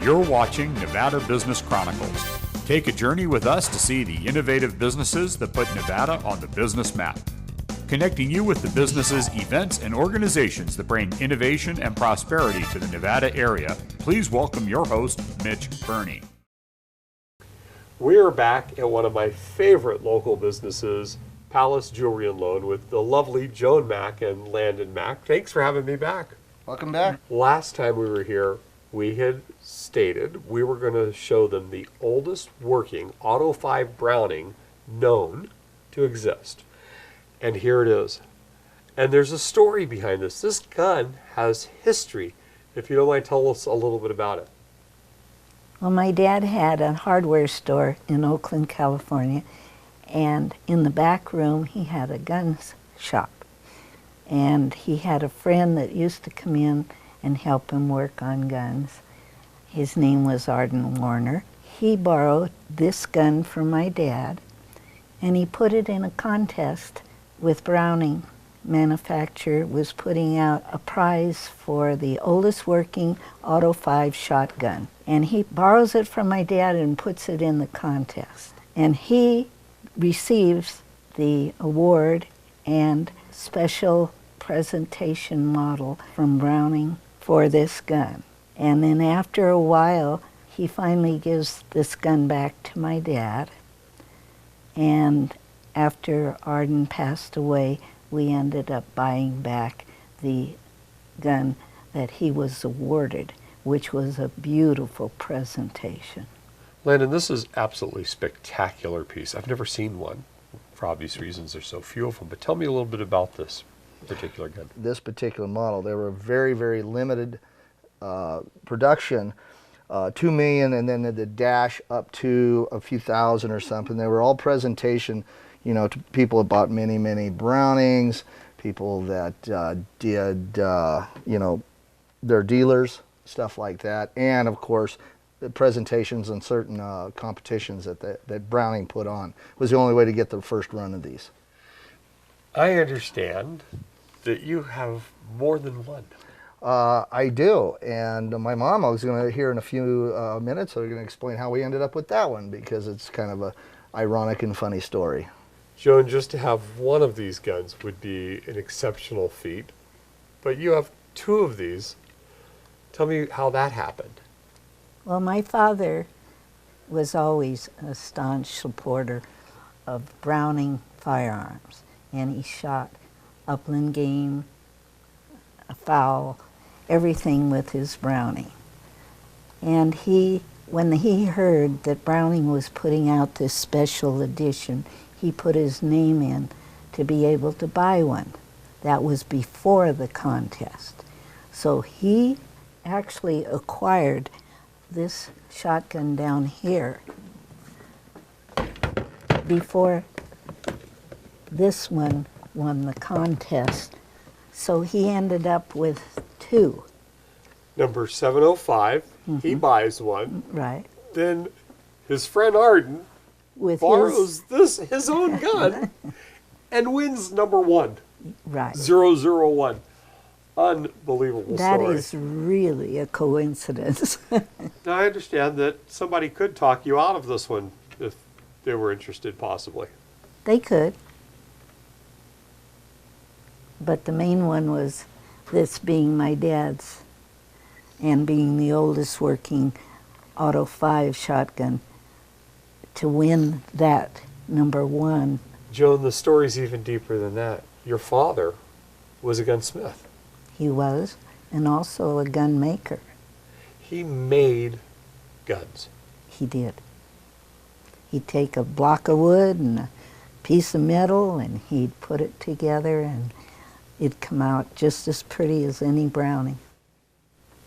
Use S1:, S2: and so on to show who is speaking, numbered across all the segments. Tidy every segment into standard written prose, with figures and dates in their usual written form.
S1: You're watching Nevada Business Chronicles. Take a journey with us to see the innovative businesses that put Nevada on the business map. Connecting you with the businesses, events, and organizations that bring innovation and prosperity to the Nevada area, please welcome your host, Mitch Burney.
S2: We are back at one of my favorite local businesses, Palace Jewelry and Loan, with the lovely Joan Mack and Landon Mack. Thanks for having me back.
S3: Welcome back.
S2: Last time we were here, we had stated we were going to show them the oldest working Auto 5 Browning known to exist. And here it is. And there's a story behind this. This gun has history. If you don't mind, tell us a little bit about it.
S4: Well, my dad had a hardware store in Oakland, California, and in the back room he had a guns shop. And he had a friend that used to come in and help him work on guns. His name was Arden Warner. He borrowed this gun from my dad, and he put it in a contest with Browning. Manufacturer was putting out a prize for the oldest working Auto 5 shotgun. And he borrows it from my dad and puts it in the contest. And he receives the award and special presentation model from Browning for this gun. And then after a while, he finally gives this gun back to my dad. And after Arden passed away, we ended up buying back the gun that he was awarded, which was a beautiful presentation.
S2: Landon, this is absolutely spectacular piece. I've never seen one. For obvious reasons, there's so few of them. But tell me a little bit about this particular gun.
S3: This particular model, they were very, very limited production, 2 million, and then the dash up to a few thousand or something. They were all presentation, you know, to people that bought many, many Brownings, people that did, you know, their dealers, stuff like that, and of course, the presentations and certain competitions that Browning put on. It was the only way to get the first run of these.
S2: I understand that you have more than one.
S3: I do, and my mom, I was going to hear in a few minutes, so we're going to explain how we ended up with that one, because it's kind of a ironic and funny story.
S2: Joan, just to have one of these guns would be an exceptional feat, but you have 2 of these. Tell me how that happened.
S4: Well, my father was always a staunch supporter of Browning firearms, and he shot upland game, a fowl, everything with his Browning. And when he heard that Browning was putting out this special edition, he put his name in to be able to buy one. That was before the contest. So he actually acquired this shotgun down here before this one won the contest. So he ended up with 2.
S2: Number 705, he buys one.
S4: Right.
S2: Then his friend Arden
S4: With
S2: borrows his own gun and wins number 1.
S4: Right.
S2: 001. Unbelievable
S4: That
S2: story.
S4: is really a coincidence.
S2: Now, I understand that somebody could talk you out of this one if they were interested, possibly.
S4: They could. But the main one was this being my dad's and being the oldest working Auto 5 shotgun. To win that number 1.
S2: Joan, the story's even deeper than that. Your father was a gunsmith.
S4: He was, and also a gun maker.
S2: He made guns.
S4: He did. He'd take a block of wood and a piece of metal, and he'd put it together, and it'd come out just as pretty as any Browning.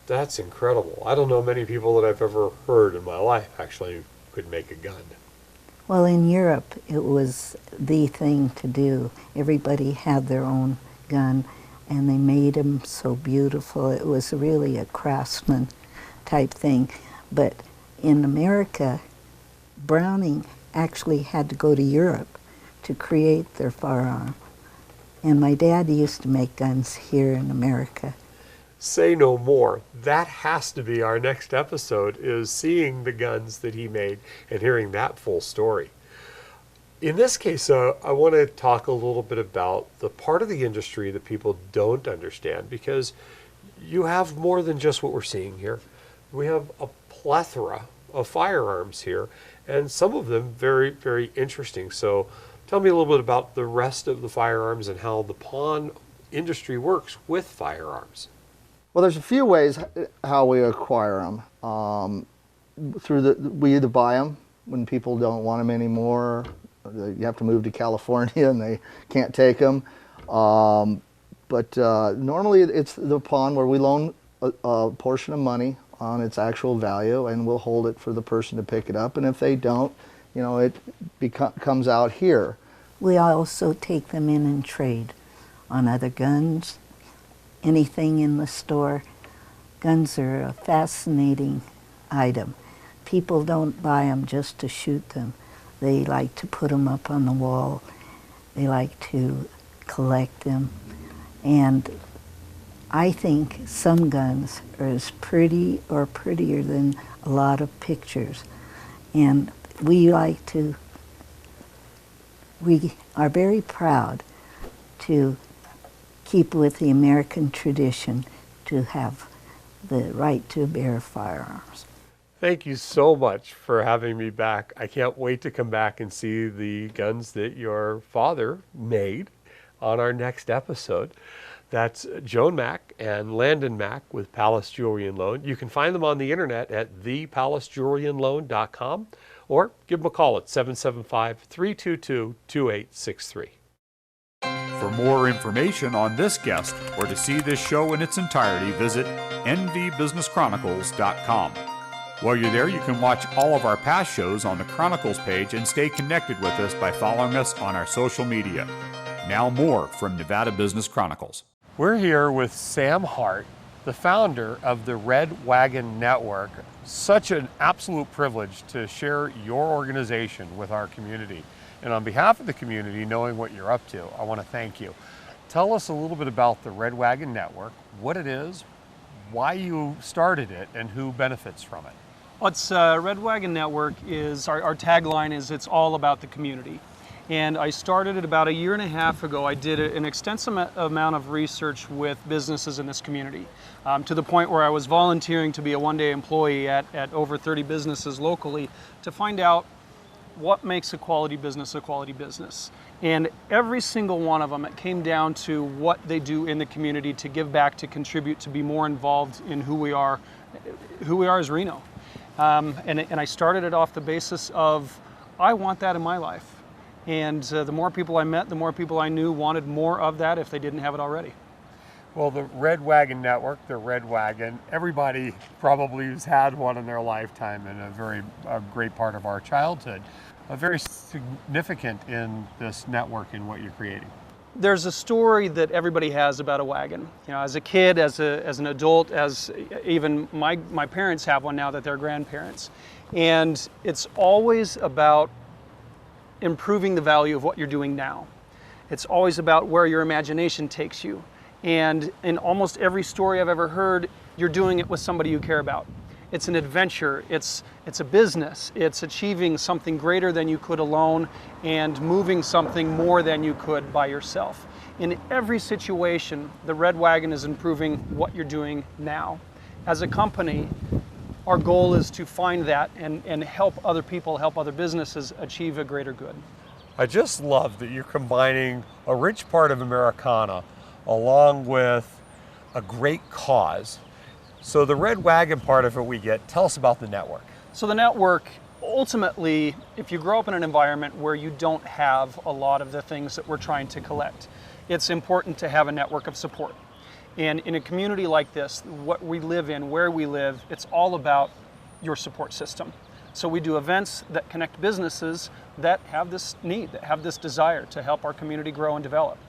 S2: That's incredible. I don't know many people that I've ever heard in my life actually could make a gun.
S4: Well, in Europe, it was the thing to do. Everybody had their own gun, and they made them so beautiful. It was really a craftsman type thing. But in America, Browning actually had to go to Europe to create their firearm. And my dad used to make guns here in America.
S2: say no more. That has to be our next episode, is seeing the guns that he made and hearing that full story. In this case, I want to talk a little bit about the part of the industry that people don't understand, because you have more than just what we're seeing here. We have a plethora of firearms here, and some of them very, very interesting. So tell me a little bit about the rest of the firearms and how the pawn industry works with firearms.
S3: Well, there's a few ways how we acquire them. We either buy them when people don't want them anymore. You have to move to California and they can't take them. But normally it's the pawn where we loan a portion of money on its actual value, and we'll hold it for the person to pick it up. And if they don't, it comes out here.
S4: We also take them in and trade on other guns, anything in the store. Guns are a fascinating item. People don't buy them just to shoot them. They like to put them up on the wall. They like to collect them. And I think some guns are as pretty or prettier than a lot of pictures. And we are very proud to keep with the American tradition to have the right to bear firearms.
S2: Thank you so much for having me back. I can't wait to come back and see the guns that your father made on our next episode. That's Joan Mack and Landon Mack with Palace Jewelry and Loan. You can find them on the internet at thepalacejewelryandloan.com, or give them a call at 775-322-2863.
S1: For more information on this guest or to see this show in its entirety, visit nvbusinesschronicles.com. While you're there, you can watch all of our past shows on the Chronicles page and stay connected with us by following us on our social media. Now more from Nevada Business Chronicles.
S2: We're here with Sam Hart, the founder of the Red Wagon Network. Such an absolute privilege to share your organization with our community. And on behalf of the community, knowing what you're up to, I want to thank you. Tell us a little bit about the Red Wagon Network, what it is, why you started it, and who benefits from it.
S5: What's Red Wagon Network is, our tagline is, it's all about the community. And I started it about a year and a half ago. I did an extensive amount of research with businesses in this community, to the point where I was volunteering to be a one-day employee at over 30 businesses locally to find out what makes a quality business a quality business. And every single one of them, it came down to what they do in the community to give back, to contribute, to be more involved in who we are as Reno. And I started it off the basis of, I want that in my life. And the more people I met, the more people I knew wanted more of that if they didn't have it already.
S2: Well, the Red Wagon Network, the Red Wagon, everybody probably has had one in their lifetime, and a great part of our childhood. Very significant in this network and what you're creating.
S5: There's a story that everybody has about a wagon. As a kid, as an adult, as even my parents have one now that they're grandparents. And it's always about improving the value of what you're doing now. It's always about where your imagination takes you. And in almost every story I've ever heard, you're doing it with somebody you care about. It's an adventure, it's a business, it's achieving something greater than you could alone and moving something more than you could by yourself. In every situation, the Red Wagon is improving what you're doing now. As a company, our goal is to find that and help other people, help other businesses achieve a greater good.
S2: I just love that you're combining a rich part of Americana along with a great cause. So the Red Wagon part of it we get. Tell us about the network.
S5: So the network, ultimately, if you grow up in an environment where you don't have a lot of the things that we're trying to collect, it's important to have a network of support. And in a community like this, what we live in, where we live, it's all about your support system. So we do events that connect businesses that have this need, that have this desire to help our community grow and develop.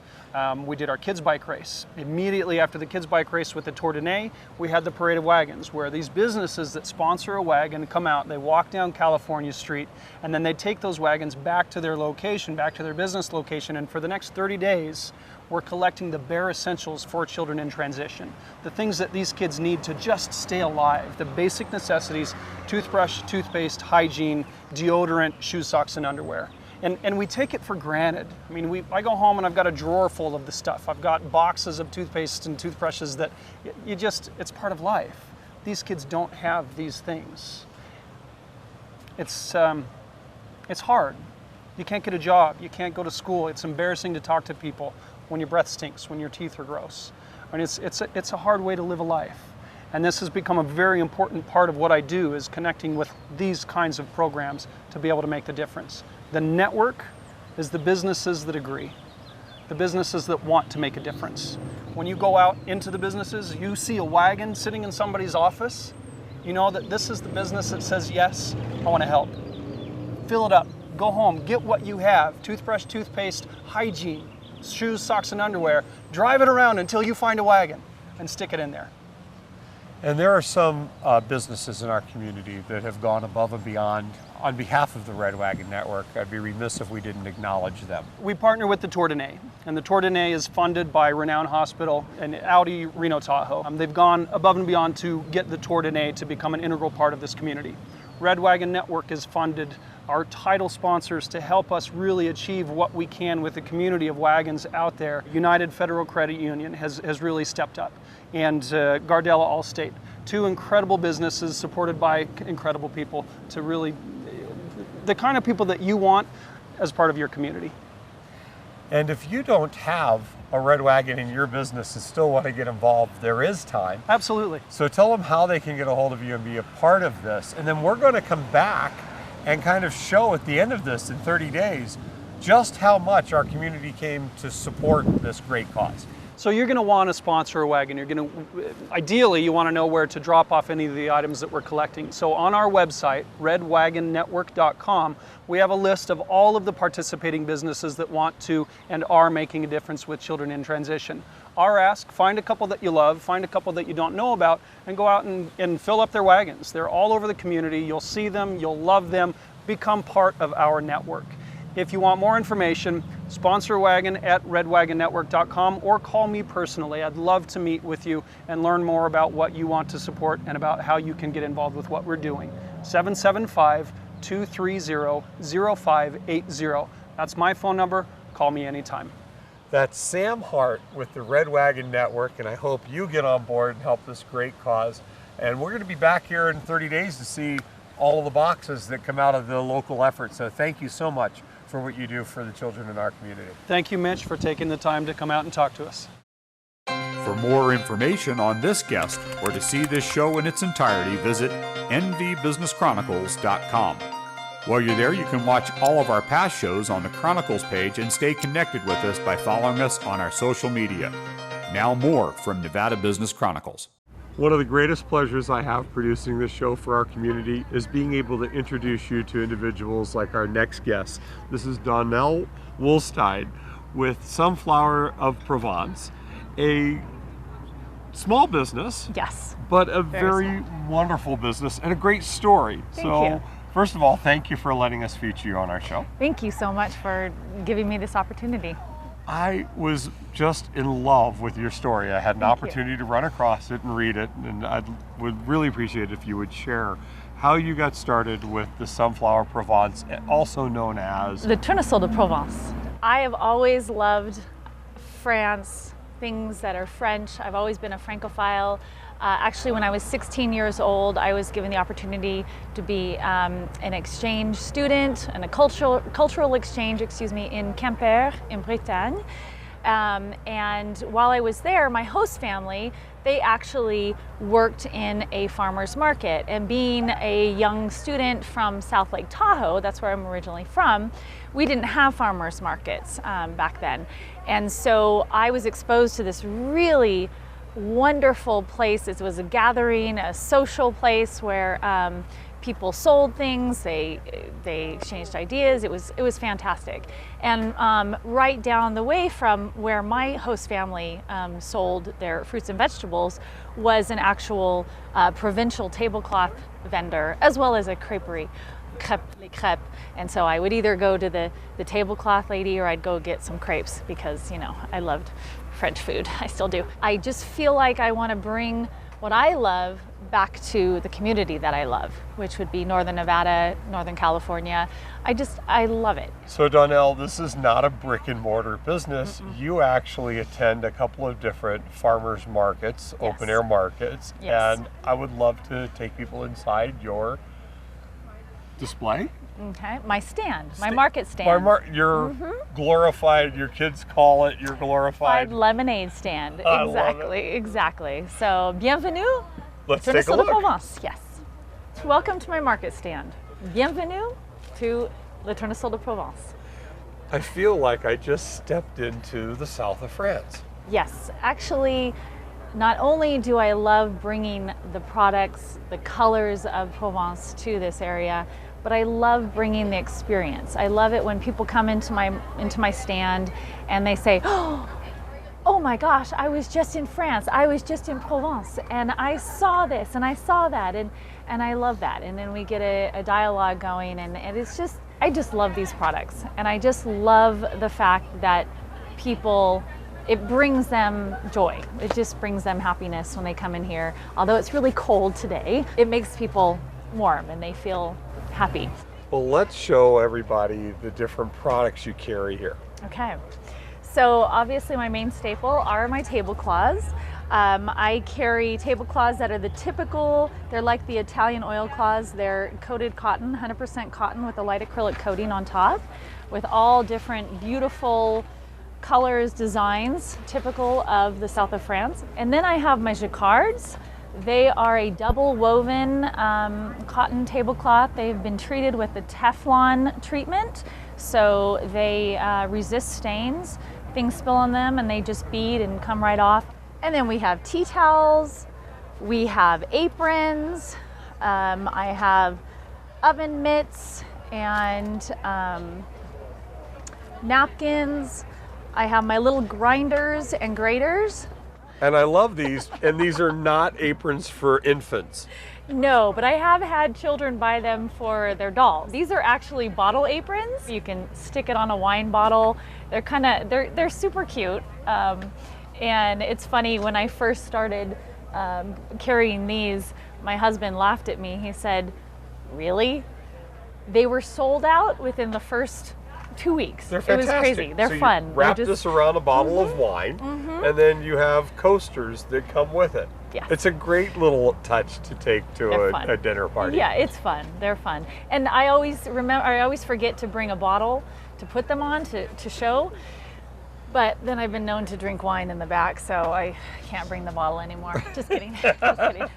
S5: We did our kids bike race. Immediately after the kids bike race with the Tour de Nez, we had the Parade of Wagons, where these businesses that sponsor a wagon come out, they walk down California Street, and then they take those wagons back to their location, back to their business location, and for the next 30 days, we're collecting the bare essentials for children in transition. The things that these kids need to just stay alive, the basic necessities: toothbrush, toothpaste, hygiene, deodorant, shoes, socks, and underwear. And we take it for granted. I mean, I go home and I've got a drawer full of the stuff. I've got boxes of toothpaste and toothbrushes that it's part of life. These kids don't have these things. It's hard. You can't get a job. You can't go to school. It's embarrassing to talk to people when your breath stinks, when your teeth are gross. I mean, it's a hard way to live a life. And this has become a very important part of what I do, is connecting with these kinds of programs to be able to make the difference. The network is the businesses that agree, the businesses that want to make a difference. When you go out into the businesses, you see a wagon sitting in somebody's office, you know that this is the business that says, yes, I want to help. Fill it up, go home, get what you have: toothbrush, toothpaste, hygiene, shoes, socks, and underwear. Drive it around until you find a wagon and stick it in there.
S2: And there are some businesses in our community that have gone above and beyond on behalf of the Red Wagon Network. I'd be remiss if we didn't acknowledge them.
S5: We partner with the Tour de Nez, and the Tour de Nez is funded by Renown Hospital and Audi Reno Tahoe. They've gone above and beyond to get the Tour de Nez to become an integral part of this community. Red Wagon Network has funded our title sponsors to help us really achieve what we can with the community of wagons out there. United Federal Credit Union has really stepped up, and Gardella Allstate, two incredible businesses supported by incredible people, to really, the kind of people that you want as part of your community.
S2: And if you don't have a Red Wagon in your business and still want to get involved, there is time.
S5: Absolutely.
S2: So tell them how they can get a hold of you and be a part of this. And then we're going to come back and kind of show at the end of this in 30 days just how much our community came to support this great cause.
S5: So you're going to want to sponsor a wagon. You're going to, ideally, you want to know where to drop off any of the items that we're collecting. So on our website, redwagonnetwork.com, we have a list of all of the participating businesses that want to and are making a difference with children in transition. Our ask: find a couple that you love, find a couple that you don't know about, and go out and fill up their wagons. They're all over the community. You'll see them, you'll love them. Become part of our network. If you want more information, sponsor a wagon at redwagonnetwork.com or call me personally. I'd love to meet with you and learn more about what you want to support and about how you can get involved with what we're doing. 775-230-0580. That's my phone number. Call me anytime.
S2: That's Sam Hart with the Red Wagon Network, and I hope you get on board and help this great cause. And we're going to be back here in 30 days to see all of the boxes that come out of the local effort. So thank you so much for what you do for the children in our community.
S5: Thank you, Mitch, for taking the time to come out and talk to us.
S1: For more information on this guest or to see this show in its entirety, visit nvbusinesschronicles.com. While you're there, you can watch all of our past shows on the Chronicles page and stay connected with us by following us on our social media. Now more from Nevada Business Chronicles.
S2: One of the greatest pleasures I have producing this show for our community is being able to introduce you to individuals like our next guest. This is Donnell Woolstein with Sunflower of Provence, a small business,
S6: yes,
S2: but a very wonderful business and a great story.
S6: Thank you.
S2: First of all, thank you for letting us feature you on our show.
S6: Thank you so much for giving me this opportunity.
S2: I was just in love with your story. I had an opportunity to run across it and read it, and I would really appreciate it if you would share how you got started with the Sunflower Provence, also known as
S6: the Tournesol de Provence. I have always loved France, things that are French. I've always been a Francophile. Actually, when I was 16 years old, I was given the opportunity to be an exchange student and a cultural exchange, in Quimper in Bretagne. And while I was there, my host family, they actually worked in a farmer's market. And being a young student from South Lake Tahoe, that's where I'm originally from, we didn't have farmer's markets back then. And so I was exposed to this really wonderful place. It was a gathering, a social place where people sold things, they exchanged ideas. It was fantastic. And right down the way from where my host family sold their fruits and vegetables was an actual provincial tablecloth vendor, as well as a creperie, les crêpes. And so I would either go to the tablecloth lady, or I'd go get some crepes, because, you know, I loved French food. I still do. I just feel like I want to bring what I love back to the community that I love, which would be Northern Nevada, Northern California. I love it.
S2: So Donnell, this is not a brick and mortar business. You actually attend a couple of different farmers markets,
S6: Yes.
S2: open air markets,
S6: Yes.
S2: and I would love to take people inside your display.
S6: Okay, my stand, my market stand.
S2: Your glorified, your kids call it your glorified.
S6: Lemonade stand.
S2: I love
S6: Exactly. So, bienvenue.
S2: Let's take a
S6: Tournesol de
S2: look.
S6: Provence. Yes. Welcome to my market stand. Bienvenue to Le Tournesol de Provence.
S2: I feel like I just stepped into the south of France.
S6: Yes, actually, not only do I love bringing the products, the colors of Provence to this area, but I love bringing the experience. I love it when people come into my stand and they say, "Oh my gosh, I was just in France. I was just in Provence, and I saw this and I saw that," and I love that. And then we get a dialogue going, and it's just, I just love these products, and I just love the fact that people, it brings them joy. It just brings them happiness when they come in here. Although it's really cold today, it makes people warm and they feel happy.
S2: Well, let's show everybody the different products you carry here.
S6: Okay. So obviously my main staple are my tablecloths. I carry tablecloths that are the typical, they're like the Italian oilcloths. They're coated cotton, 100% cotton with a light acrylic coating on top, with all different beautiful colors, designs, typical of the south of France. And then I have my jacquards. They are a double woven cotton tablecloth. They've been treated with the Teflon treatment, so they resist stains. Things spill on them and they just bead and come right off. And then we have tea towels, we have aprons, I have oven mitts and napkins. I have my little grinders and graters.
S2: And I love these, and these are not aprons for infants.
S6: No, but I have had children buy them for their dolls. These are actually bottle aprons. You can stick it on a wine bottle. They're super cute. And it's funny, when I first started carrying these, my husband laughed at me. He said, "Really?" They were sold out within the first 2 weeks.
S2: They're fantastic.
S6: It was crazy. They're
S2: so
S6: fun.
S2: You wrap
S6: They're just,
S2: this around a bottle of wine, and then you have coasters that come with it.
S6: Yes.
S2: It's a great little touch to take to
S6: They're fun.
S2: a dinner party.
S6: Yeah, it's fun. They're fun. And I always forget to bring a bottle to put them on to show. But then I've been known to drink wine in the back, so I can't bring the bottle anymore. Just kidding. Just kidding.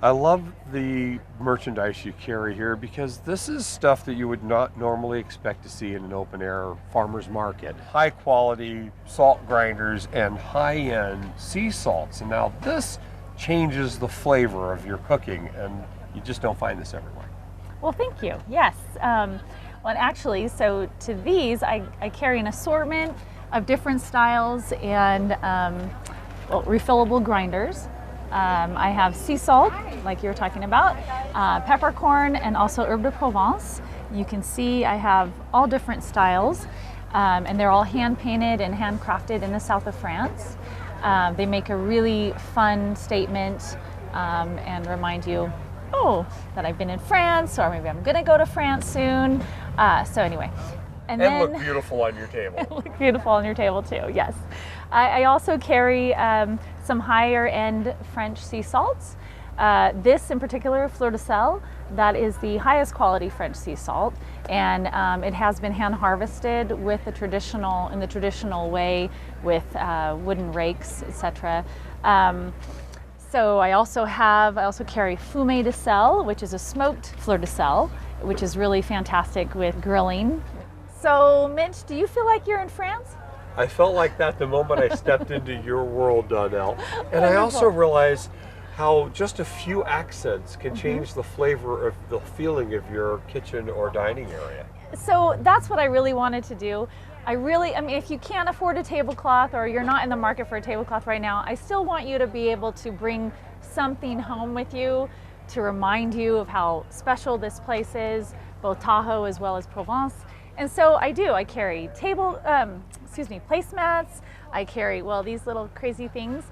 S2: I love the merchandise you carry here, because this is stuff that you would not normally expect to see in an open air farmer's market. High quality salt grinders and high end sea salts. And now this changes the flavor of your cooking, and you just don't find this everywhere.
S6: Well, thank you. Yes. Well, actually, so to these, I carry an assortment of different styles and refillable grinders. I have sea salt, like you were talking about, peppercorn, and also herbe de Provence. You can see I have all different styles, and they're all hand painted and handcrafted in the south of France. They make a really fun statement and remind you, that I've been in France, or maybe I'm gonna go to France soon. So anyway. And then
S2: look beautiful on your table.
S6: look beautiful on your table too, yes. I also carry some higher end French sea salts. This in particular, Fleur de Sel, that is the highest quality French sea salt, and it has been hand harvested in the traditional way with wooden rakes, etc. So I also carry Fumé de Sel, which is a smoked Fleur de Sel, which is really fantastic with grilling. So Mitch, do you feel like you're in France?
S2: I felt like that the moment I stepped into your world, Donnell. And I also realized how just a few accents can change the flavor of the feeling of your kitchen or dining area.
S6: So that's what I really wanted to do. I mean, if you can't afford a tablecloth or you're not in the market for a tablecloth right now, I still want you to be able to bring something home with you to remind you of how special this place is, both Tahoe as well as Provence. And so I carry placemats. I carry, well, these little crazy things,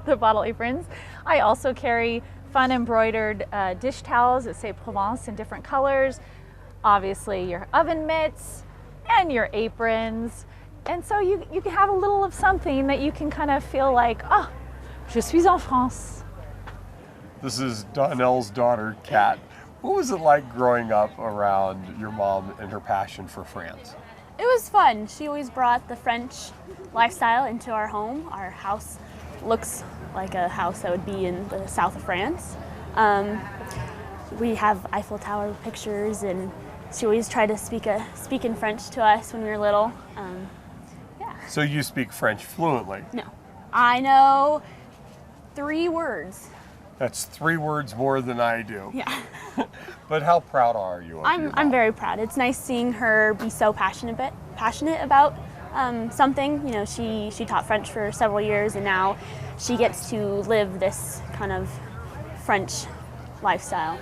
S6: the bottle aprons. I also carry fun embroidered dish towels that say Provence in different colors. Obviously your oven mitts and your aprons. And so you can have a little of something that you can kind of feel like, oh, je suis en France.
S2: This is Donnell's daughter, Kat. What was it like growing up around your mom and her passion for France?
S7: It was fun. She always brought the French lifestyle into our home. Our house looks like a house that would be in the south of France. We have Eiffel Tower pictures, and she always tried to speak in French to us when we were little. Yeah.
S2: So you speak French fluently?
S7: No. I know 3 words.
S2: That's 3 words more than I do.
S7: Yeah.
S2: But how proud are you of your mom?
S7: I'm very proud. It's nice seeing her be so passionate about something. You know, she taught French for several years, and now she gets to live this kind of French lifestyle.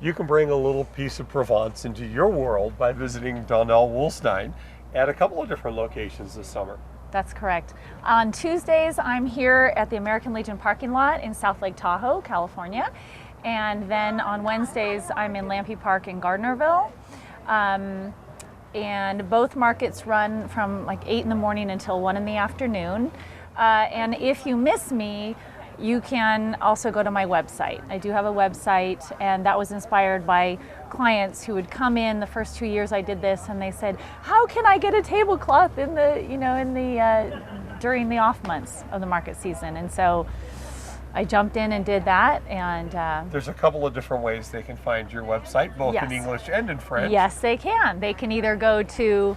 S2: You can bring a little piece of Provence into your world by visiting Donnell Woolstein at a couple of different locations this summer.
S6: That's correct. On Tuesdays, I'm here at the American Legion parking lot in South Lake Tahoe, California. And then on Wednesdays, I'm in Lampe Park in Gardnerville. And both markets run from like 8 in the morning until 1 in the afternoon. And if you miss me, you can also go to my website. I do have a website, and that was inspired by clients who would come in the first 2 years I did this, and they said, how can I get a tablecloth in the during the off months of the market season? And so I jumped in and did that. And
S2: there's a couple of different ways they can find your website, both in English and in French.
S6: Yes, they can. They can either go to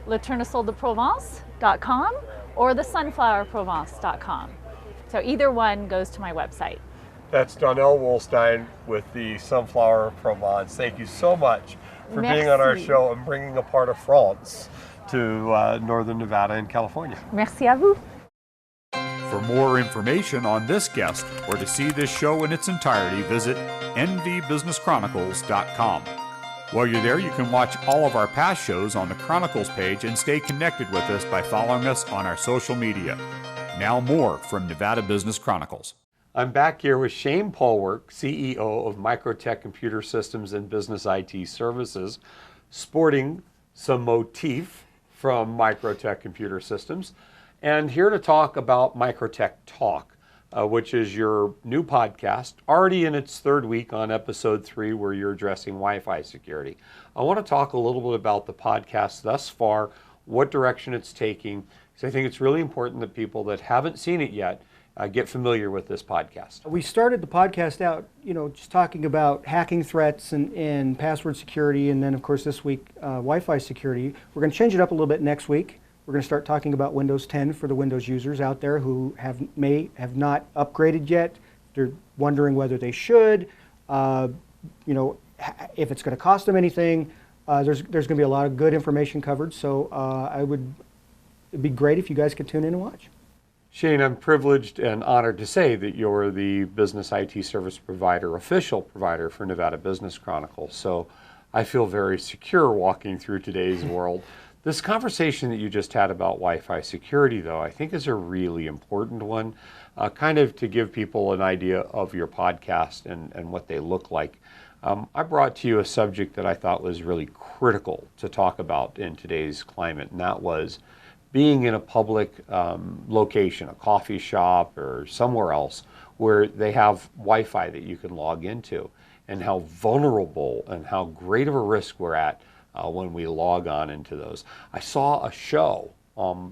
S6: letournesol-de-provence.com or the sunflowerprovence.com. So either one goes to my website.
S2: That's Donnell Woolstein with the Sunflower Provence. Thank you so much for being on our show and bringing a part of France to northern Nevada and California.
S6: Merci à vous.
S1: For more information on this guest or to see this show in its entirety, visit nvbusinesschronicles.com. While you're there, you can watch all of our past shows on the Chronicles page and stay connected with us by following us on our social media. Now more from Nevada Business Chronicles.
S2: I'm back here with Shane Polwork, CEO of MicroTech Computer Systems and Business IT Services, sporting some motif from MicroTech Computer Systems, and here to talk about MicroTech Talk, which is your new podcast, already in its 3rd week on episode 3, where you're addressing Wi-Fi security. I want to talk a little bit about the podcast thus far, what direction it's taking, because I think it's really important that people that haven't seen it yet get familiar with this podcast.
S8: We started the podcast out, just talking about hacking threats and password security, and then of course this week Wi-Fi security. We're going to change it up a little bit next week. We're going to start talking about Windows 10 for the Windows users out there who may have not upgraded yet. They're wondering whether they should, if it's going to cost them anything. There's going to be a lot of good information covered, so it'd be great if you guys could tune in and watch.
S2: Shane, I'm privileged and honored to say that you're the business IT service provider, official provider for Nevada Business Chronicles. So I feel very secure walking through today's world. This conversation that you just had about Wi-Fi security, though, I think is a really important one, kind of to give people an idea of your podcast and what they look like. I brought to you a subject that I thought was really critical to talk about in today's climate, and that was being in a public location, a coffee shop or somewhere else where they have Wi-Fi that you can log into, and how vulnerable and how great of a risk we're at when we log on into those. I saw a show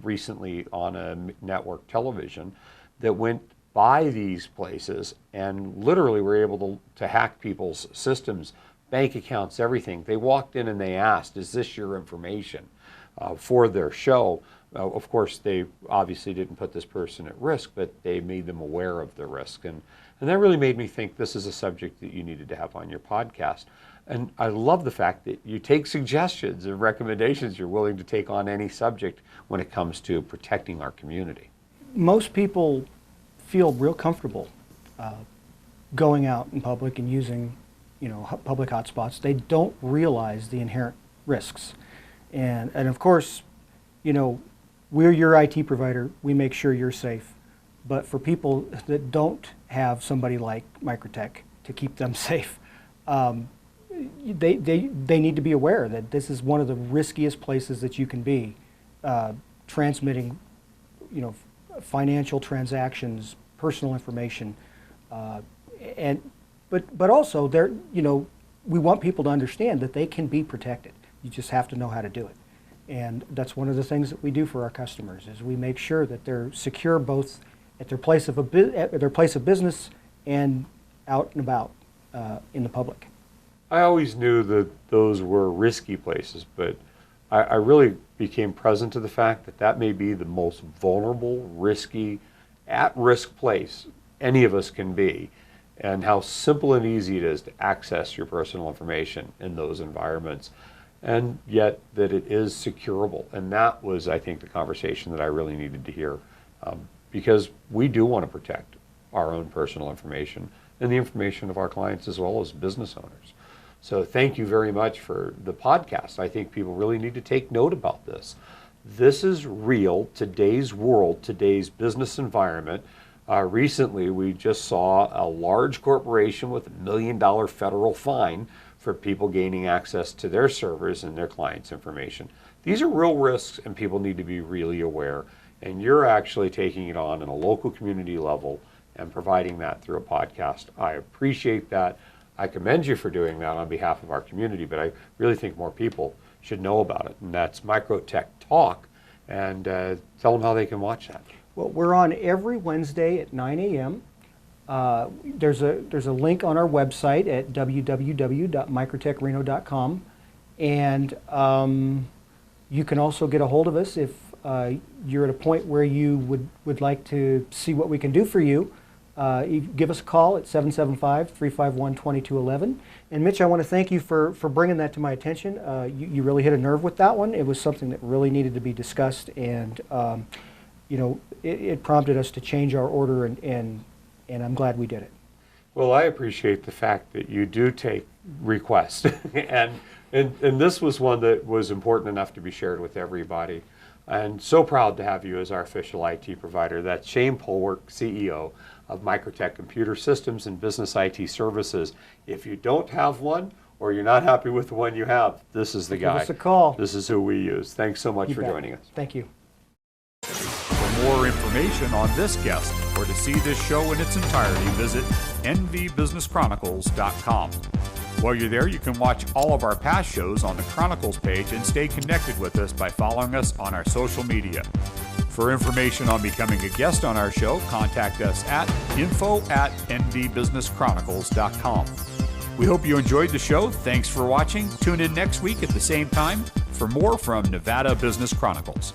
S2: recently on a network television that went by these places and literally were able to hack people's systems, bank accounts, everything. They walked in and they asked, is this your information, for their show? Of course, they obviously didn't put this person at risk, but they made them aware of the risk. And that really made me think this is a subject that you needed to have on your podcast. And I love the fact that you take suggestions and recommendations. You're willing to take on any subject when it comes to protecting our community.
S8: Most people feel real comfortable going out in public and using, public hotspots. They don't realize the inherent risks. And of course, we're your IT provider. We make sure you're safe. But for people that don't have somebody like MicroTech to keep them safe, they need to be aware that this is one of the riskiest places that you can be, transmitting, financial transactions, personal information, but also we want people to understand that they can be protected. You just have to know how to do it. And that's one of the things that we do for our customers is we make sure that they're secure both at their place of business and out and about in the public.
S2: I always knew that those were risky places, but I really became present to the fact that that may be the most vulnerable, risky, at-risk place any of us can be, and how simple and easy it is to access your personal information in those environments, and yet that it is securable. And that was, I think, the conversation that I really needed to hear, because we do want to protect our own personal information and the information of our clients as well as business owners. So thank you very much for the podcast. I think people really need to take note about this. This is real, today's world, today's business environment. Recently, we just saw a large corporation with $1 million federal fine for people gaining access to their servers and their clients' information. These are real risks, and people need to be really aware. And you're actually taking it on a local community level and providing that through a podcast. I appreciate that. I commend you for doing that on behalf of our community, but I really think more people should know about it. And that's MicroTech Talk. And tell them how they can watch that.
S8: Well, we're on every Wednesday at 9 a.m. There's a link on our website at www.microtechreno.com, and you can also get a hold of us if you're at a point where you would like to see what we can do for you. You give us a call at 775-351-2211. And Mitch, I want to thank you for bringing that to my attention. You really hit a nerve with that one. It was something that really needed to be discussed, and it prompted us to change our order, and I'm glad we did it.
S2: Well, I appreciate the fact that you do take requests, and this was one that was important enough to be shared with everybody. And so proud to have you as our official IT provider. That's Shane Polwork, CEO of MicroTech Computer Systems and Business IT Services. If you don't have one, or you're not happy with the one you have, this is the guy.
S8: Give us a call.
S2: This is who we use. Thanks so much for joining us.
S8: Thank you.
S1: For more information on this guest or to see this show in its entirety, visit nvbusinesschronicles.com. While you're there, you can watch all of our past shows on the Chronicles page and stay connected with us by following us on our social media. For information on becoming a guest on our show, contact us at info@nvbusinesschronicles.com. We hope you enjoyed the show. Thanks for watching. Tune in next week at the same time for more from Nevada Business Chronicles.